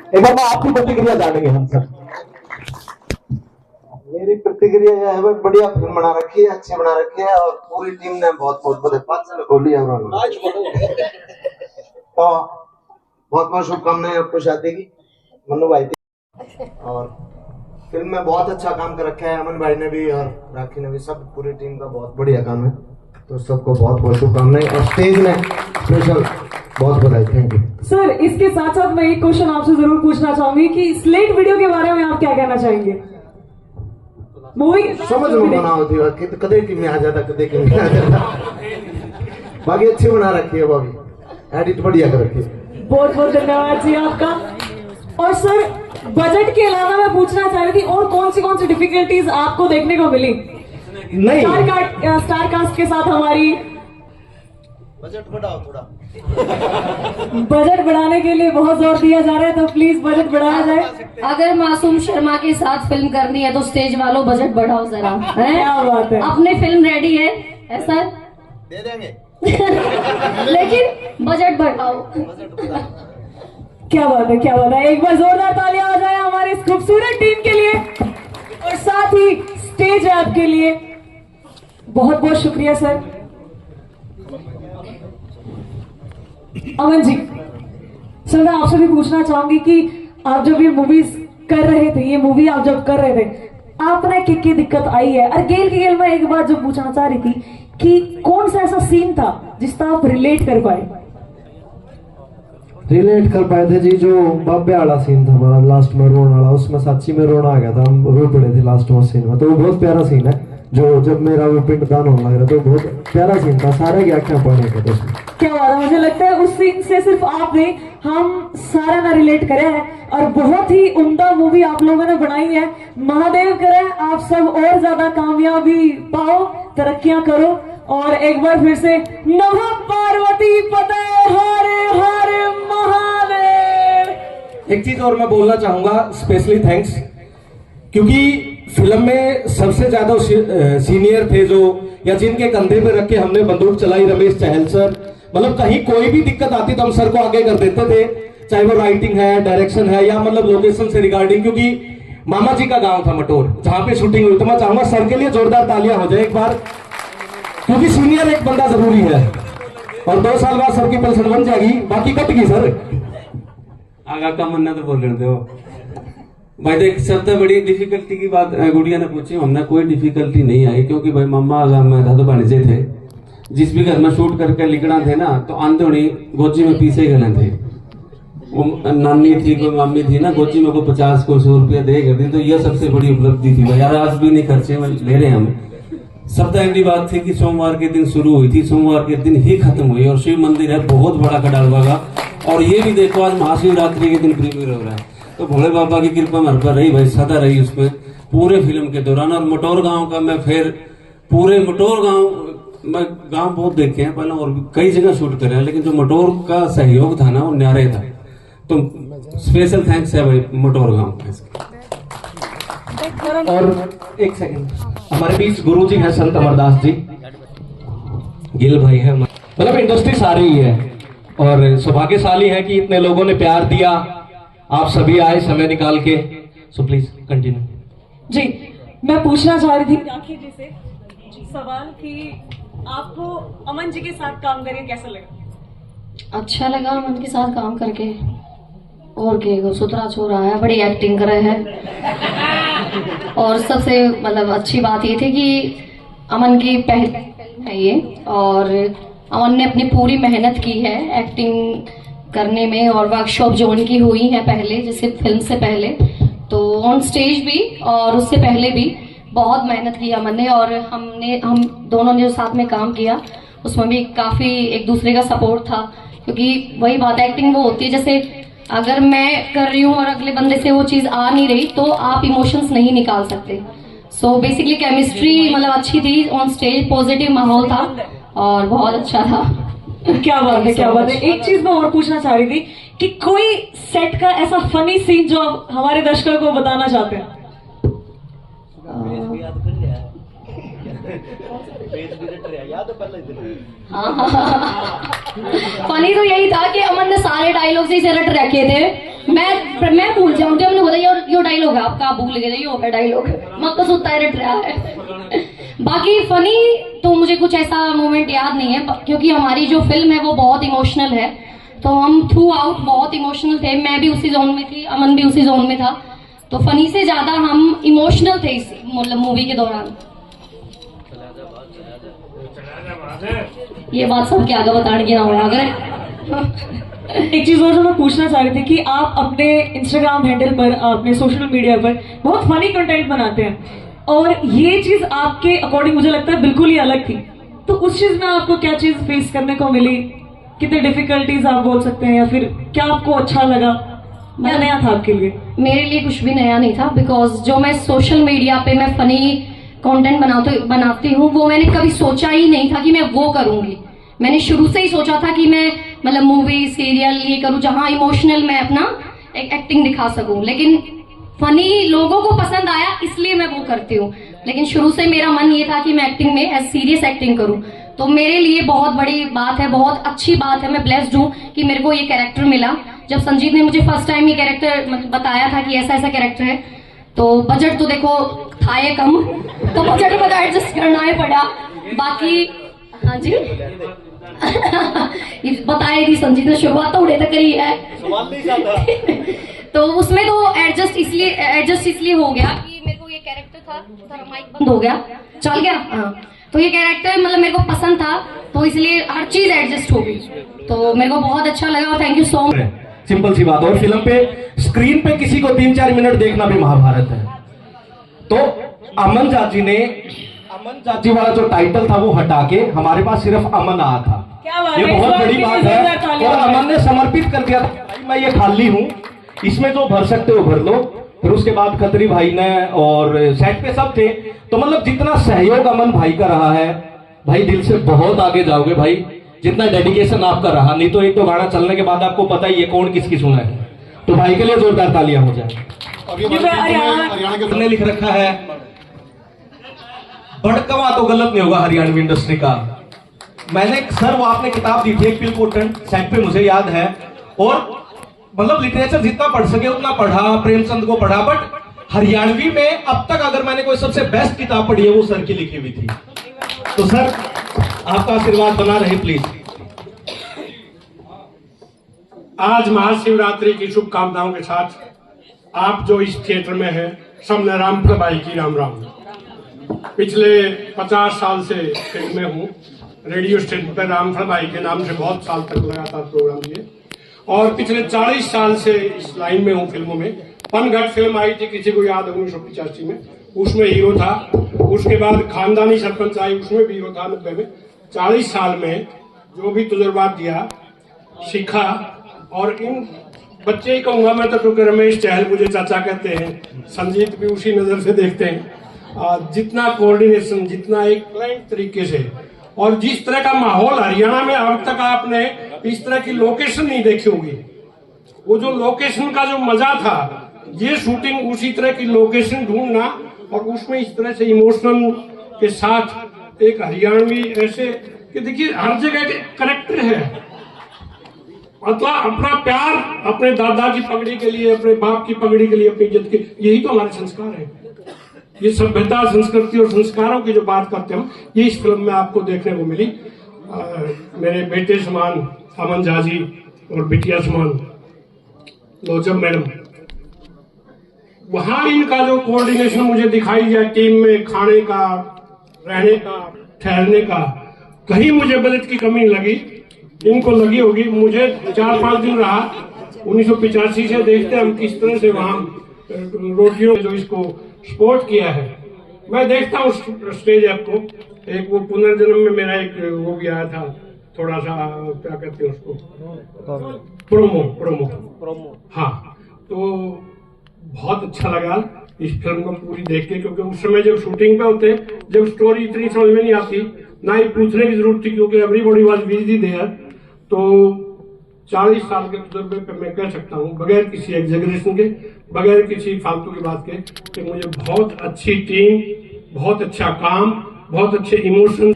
एक बार आपकी प्रतिक्रिया जानेंगे हम सर। मेरी प्रतिक्रिया यह है भाई, बढ़िया फिल्म बना रखी है, अच्छी बना रखी है और पूरी टीम ने बहुत बहुत बड़े 5 साल खोली है उन्होंने। तो बहुत बहुत शुभकामनाएं आपको शादी की, मन्नू भाई थी। और फिल्म में बहुत अच्छा काम कर रखा है अमन भाई ने भी और राखी ने भी, सब पूरी टीम का बहुत बढ़िया काम है। तो सबको बहुत बहुत शुभकामनाएं और स्टेज में स्पेशल बहुत बधाई। Thank you sir. इसके साथ साथ मैं एक क्वेश्चन आपसे जरूर पूछना चाहूंगी कि स्लेट वीडियो के बारे में आप क्या कहना चाहेंगे? मूवी समझ में बना होती है, कदे की में आ जाता, कदे की में आ जाता। बाकी अच्छी बना रखी है, बाकी एडिट बढ़िया कर रखी है। बहुत बहुत धन्यवाद जी आपका। और सर बजट के अलावा मैं पूछना चाह रही थी और कौन सी डिफिकल्टीज आपको देखने को मिली? नहीं, स्टार कास्ट के साथ हमारी बजट बढ़ाओ थोड़ा। बजट बढ़ाने के लिए बहुत जोर दिया जा रहा है, तो प्लीज बजट बढ़ाया जाए। अगर मासूम शर्मा के साथ फिल्म करनी है तो स्टेज वालों बजट बढ़ाओ जरा, है? क्या बात है। अपनी फिल्म रेडी है ऐसा दे देंगे लेकिन बजट बढ़ाओ। क्या बात है, क्या बात है। एक बार जोरदार तालियां आ जाए हमारे इस खूबसूरत टीम के लिए और साथ ही स्टेज है आपके लिए। बहुत बहुत शुक्रिया सर। अमन जी, सर मैं आपसे भी पूछना चाहूंगी कि आप जब ये मूवीज कर रहे थे, ये मूवी आप जब कर रहे थे, आपने क्या दिक्कत आई है? और गेल मैं एक बात जो पूछना चाह रही थी कि कौन सा ऐसा सीन था जिसका आप रिलेट कर पाए? रिलेट कर पाए थे जी, जो बाबे वाला सीन था हमारा लास्ट में रोने वाला, उसमें सच्ची में रोना आ गया था, हम रो पड़े थे लास्ट में सीन में। तो वो बहुत प्यारा सीन है, जो जब मेरा वो पिंडदान होने लग रहा था, बहुत प्यारा सीन था, सारे की आंखें पड़ने के उसमें। क्या बात है, मुझे लगता है उस सीन से सिर्फ आप नहीं, हम सारा ना रिलेट करे हैं और बहुत ही उम्दा मूवी आप लोगों ने बनाई है। महादेव करे आप सब और ज्यादा कामयाबी पाओ, तरक्कियां करो और एक बार फिर से नमः पार्वती पते हर हर महादेव। एक चीज और मैं बोलना चाहूंगा, स्पेशली थैंक्स, क्योंकि फिल्म में सबसे ज्यादा सीनियर थे जो, या जिनके कंधे पे रख के हमने बंदूक चलाई, रमेश चहल सर। मतलब कहीं कोई भी दिक्कत आती तो हम सर को आगे कर देते थे, चाहे वो राइटिंग है, डायरेक्शन है, या मतलब लोकेशन से रिगार्डिंग, क्योंकि मामा जी का गांव था मटोर जहां पे शूटिंग हुई। तो मैं चाहूंगा सर के लिए जोरदार तालियां हो जाए एक बार, क्योंकि सीनियर एक बंदा जरूरी है। और 2 साल बाद सर की पेंशन बन जाएगी, बाकी कट गई सर। आगा का मन्ना तो बोल रहे हो भाई। देख सबसे बड़ी डिफिकल्टी की बात गुड़िया ने पूछी, हमने कोई डिफिकल्टी नहीं आई, क्योंकि भाई मम्मा में दादो भाणजे थे, जिस भी घर में शूट करके लिखना थे ना, तो आंधोड़ी गोची में पीछे गए थे। वो नानी थी, कोई मम्मी थी ना, गोची में को 50 को 100 रुपया दे गए, तो यह सबसे बड़ी उपलब्धि थी भाई। यार आज भी नहीं खर्चे में ले रहे हम। सबसे अगली बात थी कि सोमवार के दिन शुरू हुई थी, सोमवार के दिन ही खत्म हुई, और शिव मंदिर है बहुत बड़ा कडालवा का। और ये भी देखो आज महाशिवरात्रि के दिन प्रीमियर हो रहा है, तो भोले बाबा की कृपा मेरे पर रही भाई, सदा रही उसमें पूरे फिल्म के दौरान। और मटोर गांव का मैं फिर पूरे मटोर गांव, मैं गांव बहुत देखे हैं पहले और भी कई जगह शूट करे हैं, लेकिन जो मटोर का सहयोग था ना वो न्यारे था। तो स्पेशल थैंक्स है भाई मटोर गांव का। और एक सेकंड, हमारे बीच गुरु जी हैं संत अमरदास जी, गिल भाई है। मतलब इंडस्ट्री सारी ही है और सौभाग्यशाली है कि इतने लोगों ने प्यार दिया, आप सभी आए समय निकाल के। So please continue. जी मैं पूछना चाह रही थी राखी जी से सवाल कि आपको अमन जी के साथ काम करके कैसा लगा? अच्छा लगा अमन के साथ काम करके, और के सुथरा छोरा है, बड़ी एक्टिंग करे है। और सबसे मतलब अच्छी बात ये थी कि अमन की पहली फिल्म है ये, और अमन ने अपनी पूरी मेहनत की है एक्टिंग करने में, और वर्कशॉप जो उनकी हुई है पहले, जैसे फिल्म से पहले, तो ऑन स्टेज भी और उससे पहले भी बहुत मेहनत की अमन ने। और हम दोनों ने जो साथ में काम किया उसमें भी काफ़ी एक दूसरे का सपोर्ट था, क्योंकि वही बात एक्टिंग वो होती है, जैसे अगर मैं कर रही हूँ और अगले बंदे से वो चीज़ आ नहीं रही तो आप इमोशंस नहीं निकाल सकते। सो बेसिकली केमिस्ट्री मतलब अच्छी थी ऑन स्टेज, पॉजिटिव माहौल था और बहुत अच्छा था। क्या बात है, क्या बात है। एक चीज मैं और पूछना चाह रही थी कि कोई सेट का ऐसा फनी सीन जो आप हमारे दर्शकों को बताना चाहते हैं? फनी तो यही था कि अमन ने सारे डायलॉग्स ही से रट रखे थे। मैं मैं भूल जाऊंगी, हमने बोला यो डायलॉग है आपका, आप भूल गए, यो है डायलॉग, मत तो सुनता है रट रहा है। बाकी फनी तो मुझे कुछ ऐसा मोमेंट याद नहीं है, क्योंकि हमारी जो फिल्म है वो बहुत इमोशनल है, तो हम थ्रू आउट बहुत इमोशनल थे। मैं भी उसी जोन में थी, अमन भी उसी जोन में था, तो फनी से ज्यादा हम इमोशनल थे इस मतलब मूवी के दौरान। ये बात सबके आगे बताने की ना हो अगर। एक चीज और जो मैं पूछना चाह रही थी कि आप अपने इंस्टाग्राम हैंडल पर, अपने सोशल मीडिया पर बहुत फनी कंटेंट बनाते हैं, और ये चीज आपके अकॉर्डिंग मुझे लगता है बिल्कुल ही अलग थी, तो उस चीज में आपको क्या चीज फेस करने को मिली, कितने डिफिकल्टीज आप बोल सकते हैं, या फिर क्या आपको अच्छा लगा, क्या नया था आपके लिए? मेरे लिए कुछ भी नया नहीं था, बिकॉज जो मैं सोशल मीडिया पे मैं फनी कंटेंट बनाती हूँ वो मैंने कभी सोचा ही नहीं था कि मैं वो करूंगी। मैंने शुरू से ही सोचा था कि मैं मतलब मूवी सीरियल ये करूँ जहाँ इमोशनल मैं अपना एक एक्टिंग दिखा सकूं, लेकिन फनी लोगों को पसंद आया इसलिए मैं वो करती हूँ। लेकिन शुरू से मेरा मन ये था कि मैं एक्टिंग में एज सीरियस एक्टिंग करूँ, तो मेरे लिए बहुत बड़ी बात है, बहुत अच्छी बात है, मैं ब्लेस्ड हूँ कि मेरे को ये कैरेक्टर मिला। जब संजीत ने मुझे फर्स्ट टाइम ये कैरेक्टर मतलब बताया था कि ऐसा ऐसा कैरेक्टर है, तो बजट तो देखो था ये कम, तो बजट में तो एडजस्ट करना ही पड़ा। बाकी हाँ जी बताए थी संजीत ने, शुरुआत तो उड़े तक करी है तो उसमें तो एडजस्ट इसलिए हो गया कि मेरे को ये कैरेक्टर था, थोड़ा माइक बंद हो गया, चल गया, हाँ, तो ये कैरेक्टर मतलब मेरे को पसंद था, तो इसलिए हर चीज एडजस्ट हो गई, तो मेरे को बहुत अच्छा लगा और thank you so much. Simple सी बात। और फिल्म पे स्क्रीन पे किसी को 3-4 मिनट देखना भी महाभारत है, तो अमन जाजी ने अमन जाजी वाला जो टाइटल था वो हटा के हमारे पास सिर्फ अमन आया था। ये बहुत बड़ी बात है, और अमन ने समर्पित कर दिया था, भाई मैं ये खाली हूँ, इसमें जो भर सकते हो भर लो। फिर उसके बाद खत्री भाई ने और सेट पे सब थे, तो मतलब जितना सहयोग अमन भाई का रहा है, भाई दिल से बहुत आगे जाओगे भाई, जितना डेडिकेशन आपका रहा, नहीं तो 1-2 गाना चलने के बाद आपको पता ही है कौन किसकी सुना है। तो भाई के लिए जोरदार तालियां हो जाए। हरियाणा के लिख रखा है, भड़कवा तो गलत नहीं होगा हरियाणवी इंडस्ट्री का। मैंने सर वो आपने किताब दी थी एक पिलपोटन सेट पे, मुझे याद है, और मतलब लिटरेचर जितना पढ़ सके उतना पढ़ा, प्रेमचंद को पढ़ा, बट हरियाणवी में अब तक अगर मैंने कोई सबसे बेस्ट किताब पढ़ी है वो सर की लिखी हुई थी। तो सर आपका आशीर्वाद बना रहे प्लीज। आज महाशिवरात्रि की शुभकामनाओं के साथ आप जो इस थिएटर में हैं, सबने रामफल भाई की राम राम। पिछले 50 साल से फिल्म में हूँ, रेडियो स्टेशन पर रामफल भाई के नाम से बहुत साल तक लगातार प्रोग्राम दिए, और पिछले 40 साल से इस लाइन में हूँ फिल्मों में। पनघट फिल्म आई थी, किसी को याद 1985 में, उसमें हीरो था। उसके बाद खानदानी सरपंच आई, उसमें भी हीरो था 90 में। 40 साल में जो भी तजुर्बा दिया, सीखा, और इन बच्चे ही कहूंगा मैं तो, क्योंकि रमेश चहल मुझे चाचा कहते हैं, संजीत भी उसी नजर से देखते हैं। जितना कोऑर्डिनेशन, जितना एक प्लान तरीके से, और जिस तरह का माहौल हरियाणा में अब तक आपने इस तरह की लोकेशन नहीं देखी होगी। वो जो लोकेशन का जो मजा था, ये शूटिंग उसी तरह की लोकेशन ढूंढना, और उसमें इस तरह से इमोशनल के साथ एक हरियाणवी ऐसे कि देखिए हर जगह के करेक्टर है, मतलब अपना प्यार अपने दादा की पगड़ी के लिए, अपने बाप की पगड़ी के लिए, अपनी इज्जत के, यही तो हमारे संस्कार है। ये सभ्यता, संस्कृति और संस्कारों की जो बात करते हैं हम, ये इस फिल्म में आपको देखने को मिली। मेरे बेटे समान अमन जाजी और बिटिया समान लोचम मैडम, वहां इनका जो कोऑर्डिनेशन मुझे दिखाई दिया टीम में, खाने का, रहने का, ठहरने का, कहीं मुझे बजट की कमी लगी, इनको लगी होगी। मुझे 4-5 दिन रहा, 1985 से देखते हम किस तरह से वहां रोटियों जो इसको सपोर्ट किया है। मैं देखता हूँ स्टेज आपको, एक वो पुनर्जन्म में मेरा एक वो भी आया था, थोड़ा सा क्या कहते हैं उसको, प्रोमो, हाँ, तो बहुत अच्छा लगा इस फिल्म को पूरी देख के, क्योंकि उस समय जब शूटिंग पे होते, जब स्टोरी इतनी समझ में नहीं आती, ना ही पूछने की जरूरत थी, क्योंकि एवरीबॉडी वाज बिजी देयर। तो 40 साल के तजुर्बे पे मैं कह सकता हूँ, बगैर किसी एग्जेगरेशन के, बगैर किसी फालतू की बात के, कि मुझे बहुत अच्छी टीम, बहुत अच्छा काम, बहुत अच्छे इमोशन।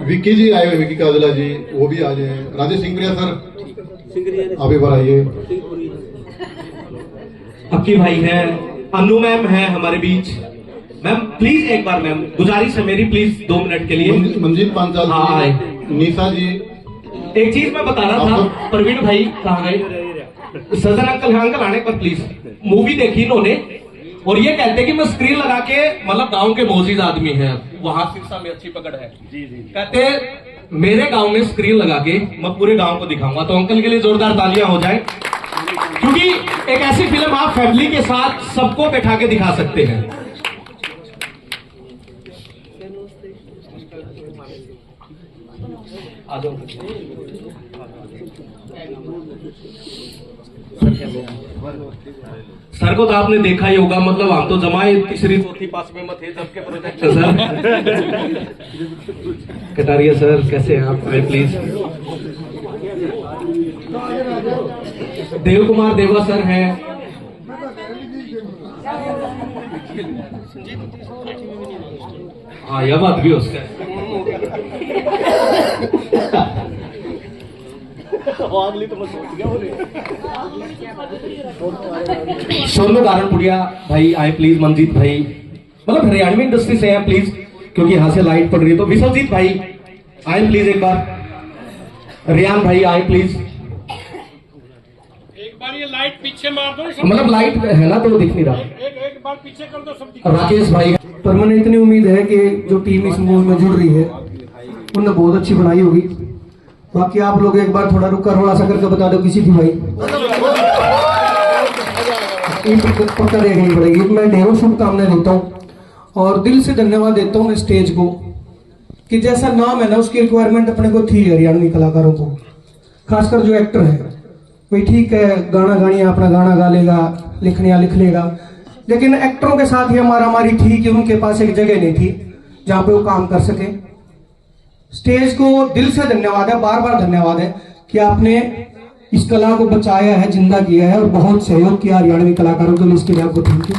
विक्की जी आए हुए, विक्की काजला जी वो भी आ जाए, राजेश सिंगरिया सर आप एक बार आइए। अक्की भाई है, अनु मैम है हमारे बीच। मैम प्लीज एक बार, मैम गुजारिश है मेरी, प्लीज 2 मिनट के लिए। मंजीत पांचाल हाँ, जी, निशा जी। एक चीज मैं बता रहा था, प्रवीण भाई कहाँ गए? सजन अंकल है, अंकल आने पर प्लीज। मूवी देखी इन्होंने और ये कहते कि मैं स्क्रीन लगा के, मतलब गांव के मोजीज आदमी है, वहां सिरसा में अच्छी पकड़ है जी। कहते मेरे गांव में स्क्रीन लगा के मैं पूरे गांव को दिखाऊंगा। तो अंकल के लिए जोरदार तालियां हो जाए, क्योंकि एक ऐसी फिल्म आप फैमिली के साथ सबको बैठा के दिखा सकते हैं। सर को तो आपने देखा ही होगा, मतलब हम तो जमाए 3री 4थी पास में थे जब के प्रोजेक्ट है सर। कटारिया सर कैसे हैं आप? प्लीज। देव कुमार देवा सर हैं। हाँ यह बात भी हो सकता है। सोनू गारणपुरिया भाई आए प्लीज। मंजीत भाई, मतलब हरियाणवी इंडस्ट्री से हैं प्लीज, क्योंकि यहाँ से लाइट पड़ रही है। तो विश्वजीत भाई आए प्लीज एक बार। रियान भाई आए प्लीज। एक बार ये लाइट पीछे मार दो, मतलब लाइट है ना तो वो दिख नहीं रहा। एक बार पीछे कर दो, सब दिख। राकेश भाई, पर मैंने इतनी उम्मीद है कि जो टीम इस मूवी में जुड़ रही है उन्होंने बहुत अच्छी बनाई होगी। बाकी आप लोग एक बार थोड़ा रुका रोड़ा सा करके बता दो किसी भी भाई, पक्का देखनी पड़ेगी। मैं ढेरों शुभकामनाएं देता हूँ और दिल से धन्यवाद देता हूँ मैं स्टेज को, कि जैसा नाम है ना उसकी रिक्वायरमेंट अपने को थी हरियाणवी कलाकारों को, खासकर जो एक्टर है। भाई ठीक है, गाना गानिया अपना गाना गा लेगा, लिखनिया लिख लेगा, लेकिन एक्टरों के साथ ही हमारी थी कि उनके पास एक जगह नहीं थी जहाँ पे वो काम कर सके। स्टेज को दिल से धन्यवाद है, बार बार धन्यवाद है कि आपने इस कला को बचाया है, जिंदा किया है और बहुत सहयोग किया हरियाणवी कलाकारों के लिए। इसके लिए आपको थैंक यू।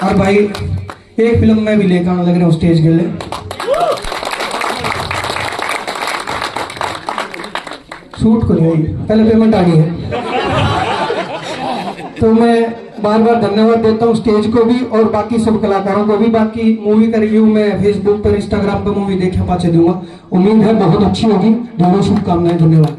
और भाई एक फिल्म में भी लेकर आने लग रहे हूँ स्टेज के लिए। शूट को नहीं, पहले पेमेंट आनी है। तो मैं बार बार धन्यवाद देता हूँ स्टेज को भी और बाकी सब कलाकारों को भी। बाकी मूवी का रिव्यू मैं फेसबुक पर, इंस्टाग्राम पर मूवी देखे पाचे दूंगा। उम्मीद है बहुत अच्छी होगी। दोनों शुभकामनाएं। धन्यवाद।